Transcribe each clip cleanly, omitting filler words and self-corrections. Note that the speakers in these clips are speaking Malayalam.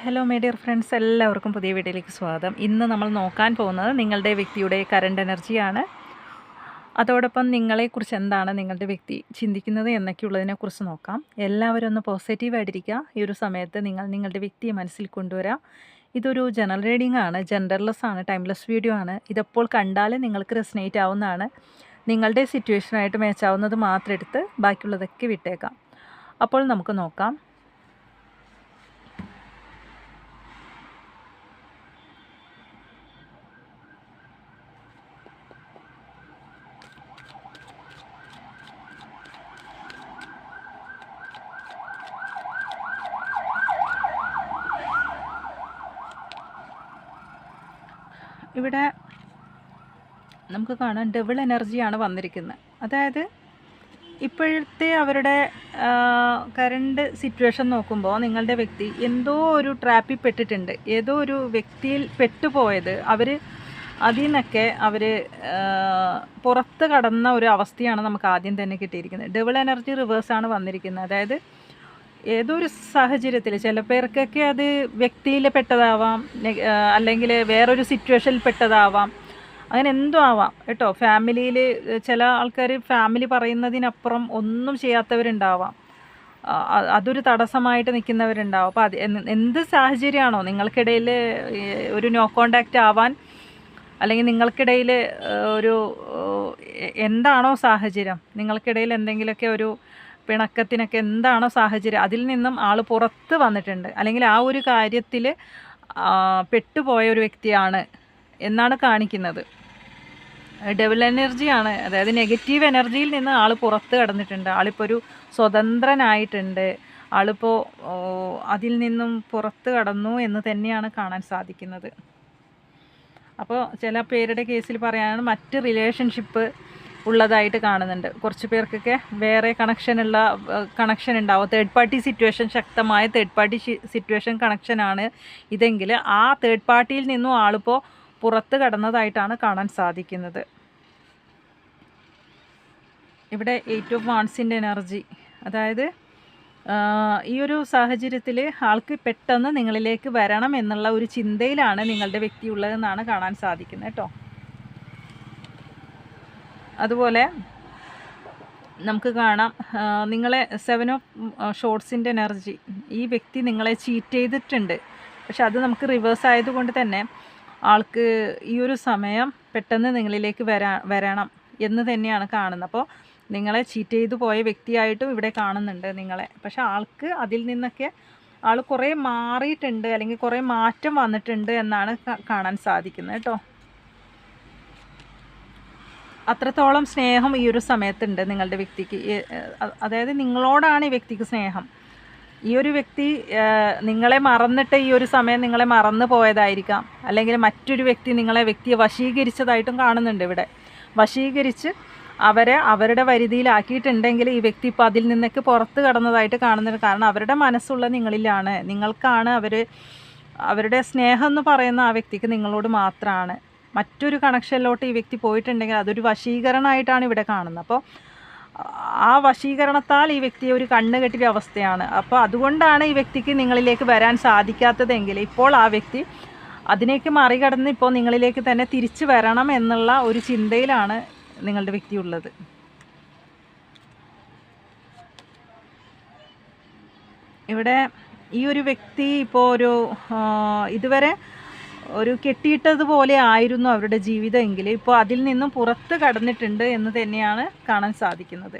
ഹലോ മൈ ഡിയർ ഫ്രണ്ട്സ്, എല്ലാവർക്കും പുതിയ വീഡിയോയിലേക്ക് സ്വാഗതം. ഇന്ന് നമ്മൾ നോക്കാൻ പോകുന്നത് നിങ്ങളുടെ വ്യക്തിയുടെ കറണ്ട് എനർജിയാണ്. അതോടൊപ്പം നിങ്ങളെക്കുറിച്ച് എന്താണ് നിങ്ങളുടെ വ്യക്തി ചിന്തിക്കുന്നത് എന്നൊക്കെയുള്ളതിനെക്കുറിച്ച് നോക്കാം. എല്ലാവരും ഒന്ന് പോസിറ്റീവായിട്ടിരിക്കുക. ഈ ഒരു സമയത്ത് നിങ്ങളുടെ വ്യക്തിയെ മനസ്സിൽ കൊണ്ടുവരാം. ഇതൊരു ജനറൽ റീഡിംഗ് ആണ്, ജെൻഡർലെസ് ആണ്, ടൈംലെസ് വീഡിയോ ആണ്. ഇതെപ്പോൾ കണ്ടാലും നിങ്ങൾക്ക് റെസനേറ്റ് ആവുന്നതാണ്. നിങ്ങളുടെ സിറ്റുവേഷനായിട്ട് മാച്ചാവുന്നത് മാത്രം എടുത്ത് ബാക്കിയുള്ളതൊക്കെ വിട്ടേക്കാം. അപ്പോൾ നമുക്ക് നോക്കാം. ഇവിടെ നമുക്ക് കാണാം ഡബിൾ എനർജിയാണ് വന്നിരിക്കുന്നത്. അതായത് ഇപ്പോഴത്തെ അവരുടെ കറണ്ട് സിറ്റുവേഷൻ നോക്കുമ്പോൾ നിങ്ങളുടെ വ്യക്തി എന്തോ ഒരു ട്രാപ്പിൽ പെട്ടിട്ടുണ്ട്. ഏതോ ഒരു വ്യക്തിയിൽ പെട്ടുപോയത് അതിൽ നിന്നൊക്കെ അവർ പുറത്ത് കടന്ന ഒരു അവസ്ഥയാണ് നമുക്ക് ആദ്യം തന്നെ കിട്ടിയിരിക്കുന്നത്. ഡബിൾ എനർജി റിവേഴ്സാണ് വന്നിരിക്കുന്നത്. അതായത് ഏതോ ഒരു സാഹചര്യത്തിൽ ചില പേർക്കൊക്കെ അത് വ്യക്തിയിൽ പെട്ടതാവാം, അല്ലെങ്കിൽ വേറൊരു സിറ്റുവേഷനിൽ പെട്ടതാവാം, അങ്ങനെ എന്തോ ആവാം കേട്ടോ. ഫാമിലിയിൽ ചില ആൾക്കാർ ഫാമിലി പറയുന്നതിനപ്പുറം ഒന്നും ചെയ്യാത്തവരുണ്ടാവാം, അതൊരു തടസ്സമായിട്ട് നിൽക്കുന്നവരുണ്ടാവും. അപ്പോൾ എന്ത് സാഹചര്യമാണോ നിങ്ങൾക്കിടയിൽ ഒരു നോ കോണ്ടാക്റ്റ് ആവാൻ, അല്ലെങ്കിൽ നിങ്ങൾക്കിടയിൽ ഒരു എന്താണോ സാഹചര്യം, നിങ്ങൾക്കിടയിൽ എന്തെങ്കിലുമൊക്കെ ഒരു പിണക്കത്തിനൊക്കെ എന്താണോ സാഹചര്യം, അതിൽ നിന്നും ആൾ പുറത്ത് വന്നിട്ടുണ്ട്, അല്ലെങ്കിൽ ആ ഒരു കാര്യത്തിൽ പെട്ടുപോയ ഒരു വ്യക്തിയാണ് എന്നാണ് കാണിക്കുന്നത്. ഡബിൾ എനർജിയാണ്. അതായത് നെഗറ്റീവ് എനർജിയിൽ നിന്ന് ആൾ പുറത്ത് കടന്നിട്ടുണ്ട്. ആളിപ്പോൾ ഒരു സ്വതന്ത്രനായിട്ടുണ്ട്. ആളിപ്പോൾ അതിൽ നിന്നും പുറത്ത് കടന്നു എന്ന് തന്നെയാണ് കാണാൻ സാധിക്കുന്നത്. അപ്പോൾ ചില പേരുടെ കേസിൽ പറയാനാണ് മറ്റ് റിലേഷൻഷിപ്പ് ഉള്ളതായിട്ട് കാണുന്നുണ്ട്. കുറച്ച് പേർക്കൊക്കെ വേറെ കണക്ഷൻ ഉണ്ടാവും. തേർഡ് പാർട്ടി സിറ്റുവേഷൻ, ശക്തമായ തേർഡ് പാർട്ടി സിറ്റുവേഷൻ കണക്ഷനാണ് ഇതെങ്കിൽ ആ തേർഡ് പാർട്ടിയിൽ നിന്നും ആളിപ്പോൾ പുറത്ത് കടന്നതായിട്ടാണ് കാണാൻ സാധിക്കുന്നത്. ഇവിടെ 8 ഓഫ് വാൺസിൻ്റെ എനർജി. അതായത് ഈ ഒരു സാഹചര്യത്തിൽ ആൾക്ക് പെട്ടെന്ന് നിങ്ങളിലേക്ക് വരണം എന്നുള്ള ഒരു ചിന്തയിലാണ് നിങ്ങളുടെ വ്യക്തി ഉള്ളതെന്നാണ് കാണാൻ സാധിക്കുന്നത് കേട്ടോ. അതുപോലെ നമുക്ക് കാണാം നിങ്ങളെ 7 ഓഫ് ഷോർട്സിൻ്റെ എനർജി. ഈ വ്യക്തി നിങ്ങളെ ചീറ്റ് ചെയ്തിട്ടുണ്ട്, പക്ഷെ അത് നമുക്ക് റിവേഴ്സ് ആയതുകൊണ്ട് തന്നെ ആൾക്ക് ഈ ഒരു സമയം പെട്ടെന്ന് നിങ്ങളിലേക്ക് വരണം എന്ന് തന്നെയാണ് കാണുന്നത്. അപ്പോൾ നിങ്ങളെ ചീറ്റ് ചെയ്തു പോയ വ്യക്തിയായിട്ടും ഇവിടെ കാണുന്നുണ്ട് നിങ്ങളെ. പക്ഷെ ആൾക്ക് അതിൽ നിന്നൊക്കെ ആൾ കുറേ മാറിയിട്ടുണ്ട്, അല്ലെങ്കിൽ കുറേ മാറ്റം വന്നിട്ടുണ്ട് എന്നാണ് കാണാൻ സാധിക്കുന്നത് കേട്ടോ. അത്രത്തോളം സ്നേഹം ഈ ഒരു സമയത്തുണ്ട് നിങ്ങളുടെ വ്യക്തിക്ക്. അതായത് നിങ്ങളോടാണ് ഈ വ്യക്തിക്ക് സ്നേഹം. ഈ ഒരു വ്യക്തി നിങ്ങളെ മറന്നിട്ട് ഈ ഒരു സമയം നിങ്ങളെ മറന്നു പോയതായിരിക്കാം, അല്ലെങ്കിൽ മറ്റൊരു വ്യക്തിയെ വശീകരിച്ചതായിട്ടും കാണുന്നുണ്ട് ഇവിടെ. വശീകരിച്ച് അവരുടെ പരിധിയിലാക്കിയിട്ടുണ്ടെങ്കിൽ ഈ വ്യക്തി ഇപ്പോൾ അതിൽ നിന്നൊക്കെ പുറത്ത് കടന്നതായിട്ട് കാണുന്നുണ്ട്. കാരണം അവരുടെ മനസ്സുള്ള നിങ്ങളിലാണ്. നിങ്ങൾക്കാണ് അവരുടെ സ്നേഹം എന്ന് പറയുന്ന ആ വ്യക്തിക്ക് നിങ്ങളോട് മാത്രമാണ്. മറ്റൊരു കണക്ഷനിലോട്ട് ഈ വ്യക്തി പോയിട്ടുണ്ടെങ്കിൽ അതൊരു വശീകരണമായിട്ടാണ് ഇവിടെ കാണുന്നത്. അപ്പോൾ ആ വശീകരണത്താൽ ഈ വ്യക്തിയെ ഒരു കണ്ണുകെട്ടിയ അവസ്ഥയാണ്. അപ്പോൾ അതുകൊണ്ടാണ് ഈ വ്യക്തിക്ക് നിങ്ങളിലേക്ക് വരാൻ സാധിക്കാത്തതെങ്കിൽ ഇപ്പോൾ ആ വ്യക്തി അതിനേക്ക് മറികടന്ന് ഇപ്പോൾ നിങ്ങളിലേക്ക് തന്നെ തിരിച്ചു വരണം എന്നുള്ള ഒരു ചിന്തയിലാണ് നിങ്ങളുടെ വ്യക്തി ഉള്ളത്. ഇവിടെ ഈ ഒരു വ്യക്തി ഇപ്പോൾ ഇതുവരെ ഒരു കെട്ടിയിട്ടതുപോലെ ആയിരുന്നു അവരുടെ ജീവിതമെങ്കിൽ ഇപ്പോൾ അതിൽ നിന്നും പുറത്ത് കടന്നിട്ടുണ്ട് എന്ന് തന്നെയാണ് കാണാൻ സാധിക്കുന്നത്.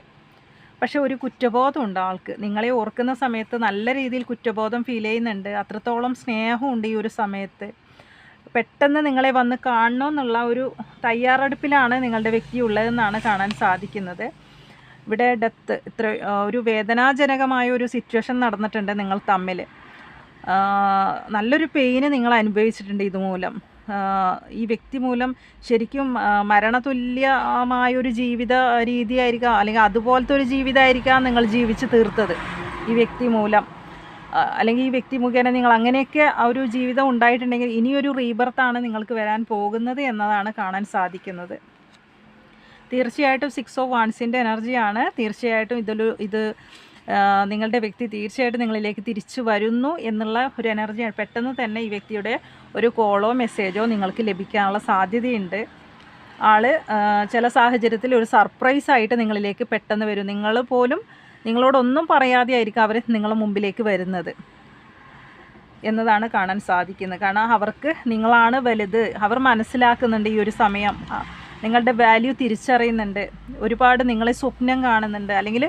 പക്ഷെ ഒരു കുറ്റബോധമുണ്ട് ആൾക്ക്. നിങ്ങളെ ഓർക്കുന്ന സമയത്ത് നല്ല രീതിയിൽ കുറ്റബോധം ഫീൽ ചെയ്യുന്നുണ്ട്. അത്രത്തോളം സ്നേഹമുണ്ട് ഈ ഒരു സമയത്ത്. പെട്ടെന്ന് നിങ്ങളെ വന്ന് കാണണമെന്നുള്ള ഒരു തയ്യാറെടുപ്പിലാണ് നിങ്ങളുടെ വ്യക്തി ഉള്ളതെന്നാണ് കാണാൻ സാധിക്കുന്നത്. ഇവിടെ ഡെത്ത്, ഒരു വേദനാജനകമായ ഒരു സിറ്റുവേഷൻ നടന്നിട്ടുണ്ട് നിങ്ങൾ തമ്മിൽ. നല്ലൊരു പെയിന് നിങ്ങൾ അനുഭവിച്ചിട്ടുണ്ട് ഇതുമൂലം. ഈ വ്യക്തി മൂലം ശരിക്കും മരണതുല്യമായൊരു ജീവിത രീതിയായിരിക്കാം, അല്ലെങ്കിൽ അതുപോലത്തെ ഒരു ജീവിതമായിരിക്കാം നിങ്ങൾ ജീവിച്ച് തീർത്തത് ഈ വ്യക്തി മൂലം. അല്ലെങ്കിൽ ഈ വ്യക്തി മുഖേന നിങ്ങൾ അങ്ങനെയൊക്കെ ആ ഒരു ജീവിതം ഉണ്ടായിട്ടുണ്ടെങ്കിൽ ഇനിയൊരു റീബർത്താണ് നിങ്ങൾക്ക് വരാൻ പോകുന്നത് എന്നതാണ് കാണാൻ സാധിക്കുന്നത്. തീർച്ചയായിട്ടും 6 ഓഫ് വാൺസിൻ്റെ എനർജിയാണ്. തീർച്ചയായിട്ടും ഇത് നിങ്ങളുടെ വ്യക്തി തീർച്ചയായിട്ടും നിങ്ങളിലേക്ക് തിരിച്ചു വരുന്നു എന്നുള്ള ഒരു എനർജിയാണ്. പെട്ടെന്ന് തന്നെ ഈ വ്യക്തിയുടെ ഒരു കോളോ മെസ്സേജോ നിങ്ങൾക്ക് ലഭിക്കാനുള്ള സാധ്യതയുണ്ട്. ആൾ ചില സാഹചര്യത്തിൽ ഒരു സർപ്രൈസായിട്ട് നിങ്ങളിലേക്ക് പെട്ടെന്ന് വരും. നിങ്ങൾ പോലും നിങ്ങളോടൊന്നും പറയാതെ ആയിരിക്കും അവർ നിങ്ങളുടെ മുമ്പിലേക്ക് വരുന്നത് എന്നതാണ് കാണാൻ സാധിക്കുന്നത്. കാരണം അവർക്ക് നിങ്ങളാണ് വലുത്. അവർ മനസ്സിലാക്കുന്നുണ്ട് ഈ ഒരു സമയം, നിങ്ങളുടെ വാല്യൂ തിരിച്ചറിയുന്നുണ്ട്. ഒരുപാട് നിങ്ങളെ സ്വപ്നം കാണുന്നുണ്ട്, അല്ലെങ്കിൽ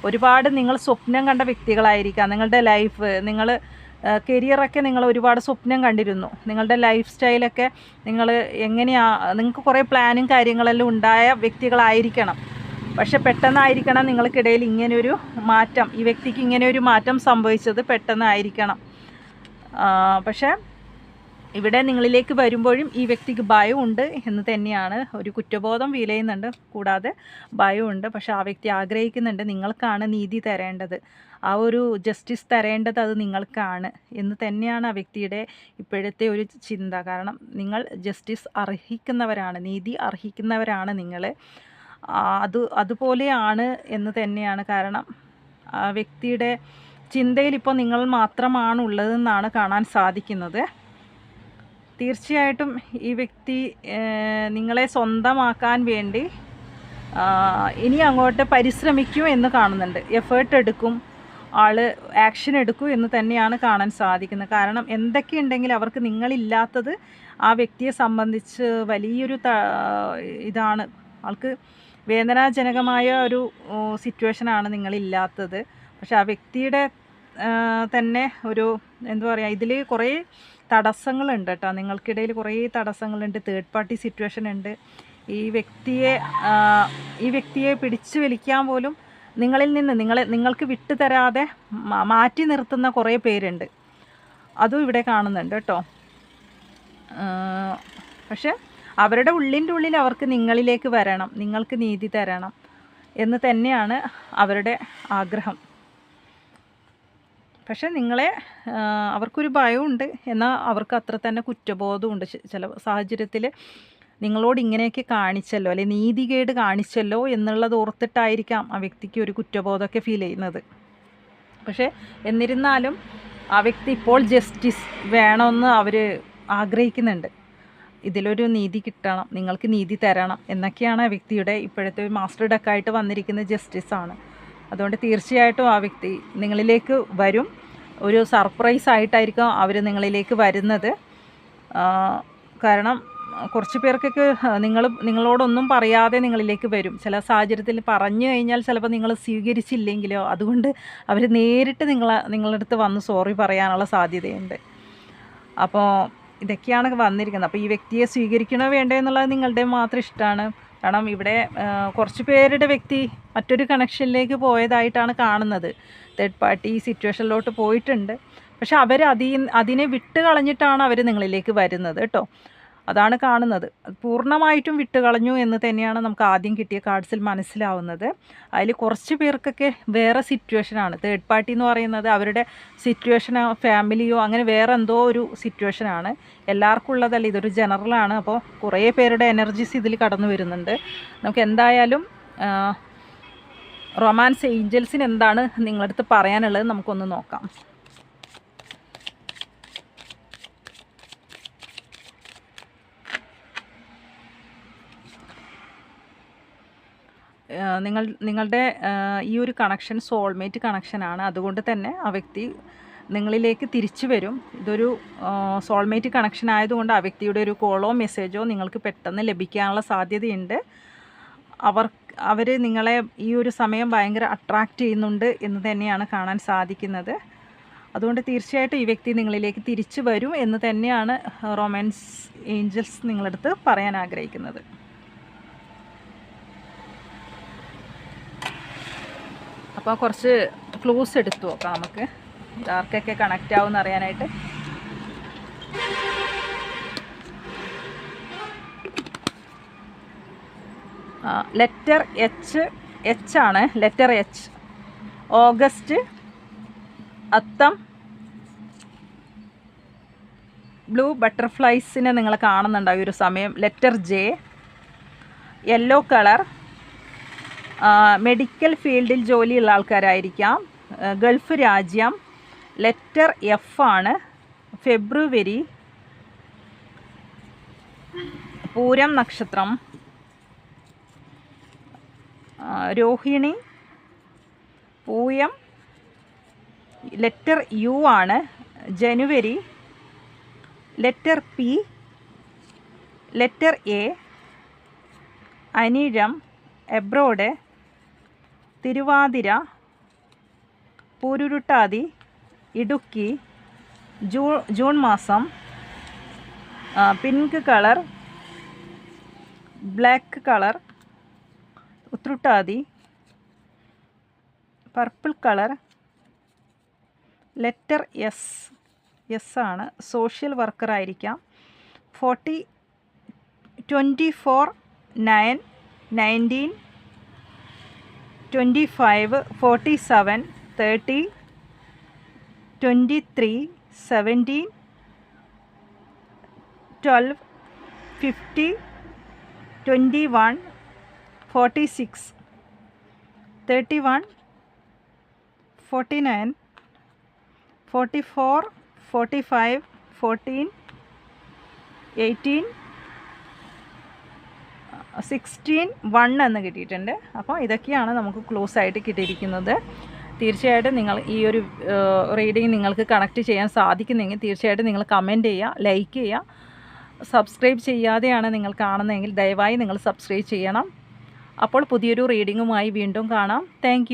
ഒരുപാട് നിങ്ങൾ സ്വപ്നം കണ്ട വ്യക്തികളായിരിക്കാം. നിങ്ങളുടെ ലൈഫ്, നിങ്ങൾ കരിയറൊക്കെ നിങ്ങൾ ഒരുപാട് സ്വപ്നം കണ്ടിരുന്നു. നിങ്ങളുടെ ലൈഫ് സ്റ്റൈലൊക്കെ നിങ്ങൾ നിങ്ങൾക്ക് കുറേ പ്ലാനും കാര്യങ്ങളെല്ലാം ഉണ്ടായ വ്യക്തികളായിരിക്കണം. പക്ഷെ പെട്ടെന്നായിരിക്കണം നിങ്ങൾക്കിടയിൽ ഇങ്ങനെയൊരു മാറ്റം, ഈ വ്യക്തിക്ക് ഇങ്ങനെയൊരു മാറ്റം സംഭവിച്ചത് പെട്ടെന്നായിരിക്കണം. പക്ഷേ ഇവിടെ നിങ്ങളിലേക്ക് വരുമ്പോഴും ഈ വ്യക്തിക്ക് ഭയമുണ്ട് എന്ന് തന്നെയാണ്. ഒരു കുറ്റബോധം ഫീൽ ചെയ്യുന്നുണ്ട്, കൂടാതെ ഭയമുണ്ട്. പക്ഷേ ആ വ്യക്തി ആഗ്രഹിക്കുന്നുണ്ട്, നിങ്ങൾക്കാണ് നീതി തരേണ്ടത്, ആ ഒരു ജസ്റ്റിസ് തരേണ്ടത് അത് നിങ്ങൾക്കാണ് എന്ന് തന്നെയാണ് ആ വ്യക്തിയുടെ ഇപ്പോഴത്തെ ഒരു ചിന്ത. കാരണം നിങ്ങൾ ജസ്റ്റിസ് അർഹിക്കുന്നവരാണ്, നീതി അർഹിക്കുന്നവരാണ് നിങ്ങൾ. അതുപോലെയാണ് എന്ന് തന്നെയാണ്. കാരണം ആ വ്യക്തിയുടെ ചിന്തയിൽ ഇപ്പോൾ നിങ്ങൾ മാത്രമാണ് ഉള്ളതെന്നാണ് കാണാൻ സാധിക്കുന്നത്. തീർച്ചയായിട്ടും ഈ വ്യക്തി നിങ്ങളെ സ്വന്തമാക്കാൻ വേണ്ടി ഇനി അങ്ങോട്ട് പരിശ്രമിക്കും എന്ന് കാണുന്നുണ്ട്. എഫേർട്ട് എടുക്കും, ആൾ ആക്ഷൻ എടുക്കും എന്ന് തന്നെയാണ് കാണാൻ സാധിക്കുന്നത്. കാരണം എന്തൊക്കെയുണ്ടെങ്കിലും അവർക്ക് നിങ്ങളില്ലാത്തത് ആ വ്യക്തിയെ സംബന്ധിച്ച് വലിയൊരു ഇതാണ്. ആൾക്ക് വേദനാജനകമായ ഒരു സിറ്റുവേഷനാണ് നിങ്ങളില്ലാത്തത്. പക്ഷെ ആ വ്യക്തിയുടെ തന്നെ ഒരു എന്താ പറയുക, ഇതിൽ കുറേ തടസ്സങ്ങളുണ്ട് കേട്ടോ. നിങ്ങൾക്കിടയിൽ കുറേ തടസ്സങ്ങളുണ്ട്. തേർഡ് പാർട്ടി സിറ്റുവേഷൻ ഉണ്ട്. ഈ വ്യക്തിയെ പിടിച്ചു വലിക്കാൻ പോലും നിങ്ങളിൽ നിന്ന് നിങ്ങൾക്ക് വിട്ടുതരാതെ മാറ്റി നിർത്തുന്ന കുറേ പേരുണ്ട്. അതും ഇവിടെ കാണുന്നുണ്ട് കേട്ടോ. പക്ഷെ അവരുടെ ഉള്ളിൻ്റെ ഉള്ളിൽ അവർക്ക് നിങ്ങളിലേക്ക് വരണം, നിങ്ങൾക്ക് നീതി തരണം എന്ന് തന്നെയാണ് അവരുടെ ആഗ്രഹം. പക്ഷെ അവർക്കൊരു ഭയമുണ്ട്, എന്നാൽ അവർക്ക് അത്ര തന്നെ കുറ്റബോധമുണ്ട്. ചില സാഹചര്യത്തിൽ നിങ്ങളോട് ഇങ്ങനെയൊക്കെ കാണിച്ചല്ലോ, അല്ലെങ്കിൽ നീതികേട് കാണിച്ചല്ലോ എന്നുള്ളത് ഓർത്തിട്ടായിരിക്കാം ആ വ്യക്തിക്ക് ഒരു കുറ്റബോധമൊക്കെ ഫീൽ ചെയ്യുന്നത്. പക്ഷേ എന്നിരുന്നാലും ആ വ്യക്തി ഇപ്പോൾ ജസ്റ്റിസ് വേണമെന്ന് അവർ ആഗ്രഹിക്കുന്നുണ്ട്. ഇതിലൊരു നീതി കിട്ടണം, നിങ്ങൾക്ക് നീതി തരണം എന്നൊക്കെയാണ് ആ വ്യക്തിയുടെ ഇപ്പോഴത്തെ മാസ്റ്റർ ഡെക്കായിട്ട് വന്നിരിക്കുന്ന ജസ്റ്റിസാണ്. അതുകൊണ്ട് തീർച്ചയായിട്ടും ആ വ്യക്തി നിങ്ങളിലേക്ക് വരും. ഒരു സർപ്രൈസ് ആയിട്ടായിരിക്കും അവർ നിങ്ങളിലേക്ക് വരുന്നത്. കാരണം കുറച്ച് പേർക്കൊക്കെ നിങ്ങളോടൊന്നും പറയാതെ നിങ്ങളിലേക്ക് വരും. ചില സാഹചര്യത്തിൽ പറഞ്ഞു കഴിഞ്ഞാൽ ചിലപ്പോൾ നിങ്ങൾ സ്വീകരിച്ചില്ലെങ്കിലോ, അതുകൊണ്ട് അവർ നേരിട്ട് നിങ്ങളുടെ അടുത്ത് വന്ന് സോറി പറയാനുള്ള സാധ്യതയുണ്ട്. അപ്പോൾ ഇതൊക്കെയാണ് വന്നിരിക്കുന്നത്. അപ്പോൾ ഈ വ്യക്തിയെ സ്വീകരിക്കണോ വേണ്ടോ എന്നുള്ളത് നിങ്ങളുടെ മാത്രം ഇഷ്ടമാണ്. കാരണം ഇവിടെ കുറച്ച് പേരുടെ വ്യക്തി മറ്റൊരു കണക്ഷനിലേക്ക് പോയതായിട്ടാണ് കാണുന്നത്. തേർഡ് പാർട്ടി സിറ്റുവേഷനിലോട്ട് പോയിട്ടുണ്ട്. പക്ഷെ അവർ അതിനെ വിട്ട് കളഞ്ഞിട്ടാണ് അവർ നിങ്ങളിലേക്ക് വരുന്നത് കേട്ടോ. അതാണ് കാണുന്നത്. പൂർണ്ണമായിട്ടും വിട്ടുകളഞ്ഞു എന്ന് തന്നെയാണ് നമുക്ക് ആദ്യം കിട്ടിയ കാർഡ്സിൽ മനസ്സിലാവുന്നത്. അതിൽ കുറച്ച് പേർക്കൊക്കെ വേറെ സിറ്റുവേഷനാണ്. തേർഡ് പാർട്ടി എന്ന് പറയുന്നത് അവരുടെ സിറ്റുവേഷനോ ഫാമിലിയോ അങ്ങനെ വേറെ എന്തോ ഒരു സിറ്റുവേഷനാണ്. എല്ലാവർക്കും ഉള്ളതല്ല, ഇതൊരു ജനറലാണ്. അപ്പോൾ കുറേ പേരുടെ എനർജീസ് ഇതിൽ കടന്നു വരുന്നുണ്ട്. നമുക്ക് എന്തായാലും റൊമാൻസ് ഏഞ്ചൽസിന് എന്താണ് നിങ്ങളടുത്ത് പറയാനുള്ളത് നമുക്കൊന്ന് നോക്കാം. നിങ്ങളുടെ ഈ ഒരു കണക്ഷൻ സോൾമേറ്റ് കണക്ഷനാണ്. അതുകൊണ്ട് തന്നെ ആ വ്യക്തി നിങ്ങളിലേക്ക് തിരിച്ചു വരും. ഇതൊരു സോൾമേറ്റ് കണക്ഷൻ ആയതുകൊണ്ട് ആ വ്യക്തിയുടെ ഒരു കോളോ മെസ്സേജോ നിങ്ങൾക്ക് പെട്ടെന്ന് ലഭിക്കാനുള്ള സാധ്യതയുണ്ട്. അവർ നിങ്ങളെ ഈ ഒരു സമയം ഭയങ്കര അട്രാക്റ്റ് ചെയ്യുന്നുണ്ട് എന്ന് തന്നെയാണ് കാണാൻ സാധിക്കുന്നത്. അതുകൊണ്ട് തീർച്ചയായിട്ടും ഈ വ്യക്തി നിങ്ങളിലേക്ക് തിരിച്ചു വരും എന്ന് തന്നെയാണ് റൊമാൻസ് ഏഞ്ചൽസ് നിങ്ങളടുത്ത് പറയാൻ ആഗ്രഹിക്കുന്നത്. അപ്പോൾ കുറച്ച് ക്ലൂസ് എടുത്തു നോക്കാം നമുക്ക്, ആർക്കൊക്കെ കണക്റ്റ് ആവുമെന്ന് അറിയാനായിട്ട്. ലെറ്റർ എച്ച് ആണ്. Letter H. ഓഗസ്റ്റ്, അത്തം, ബ്ലൂ ബട്ടർഫ്ലൈസിനെ നിങ്ങൾ കാണുന്നുണ്ടാവും ഒരു സമയം. Letter J, yellow colour, medical ഫീൽഡിൽ ജോലിയുള്ള ആൾക്കാരായിരിക്കാം. ഗൾഫ് രാജ്യം. ലെറ്റർ എഫ് ആണ്. ഫെബ്രുവരി. പൂരം നക്ഷത്രം. രോഹിണി. പൂയം. ലെറ്റർ യു ആണ്. ജനുവരി. Letter P. Letter A. അനിഴം. എബ്രോഡ്. തിരുവാതിര. പൂരുരുട്ടാതി. ഇടുക്കി. ജൂൺ മാസം. Pink colour. Black colour. ഉത്രട്ടാതി. Purple colour. ലെറ്റർ എസ് ആണ്. സോഷ്യൽ വർക്കർ ആയിരിക്കാം. 24, 9, 19, 25, 47, 30, 23, 17, 12, 50, 21, 46, 31, 49, 44, 45, 14, 18, 16, 1 എന്ന് കിട്ടിയിട്ടുണ്ട്. അപ്പോൾ ഇതൊക്കെയാണ് നമുക്ക് ക്ലോസ് ആയിട്ട് കിട്ടിയിരിക്കുന്നത്. തീർച്ചയായിട്ടും നിങ്ങൾ ഈ ഒരു റീഡിങ് നിങ്ങൾക്ക് കണക്ട് ചെയ്യാൻ സാധിക്കുന്നെങ്കിൽ തീർച്ചയായിട്ടും നിങ്ങൾ കമൻറ്റ് ചെയ്യുക, ലൈക്ക് ചെയ്യുക. സബ്സ്ക്രൈബ് ചെയ്യാതെയാണ് നിങ്ങൾ കാണുന്നതെങ്കിൽ ദയവായി നിങ്ങൾ സബ്സ്ക്രൈബ് ചെയ്യണം. അപ്പോൾ പുതിയൊരു റീഡിങ്ങുമായി വീണ്ടും കാണാം. താങ്ക്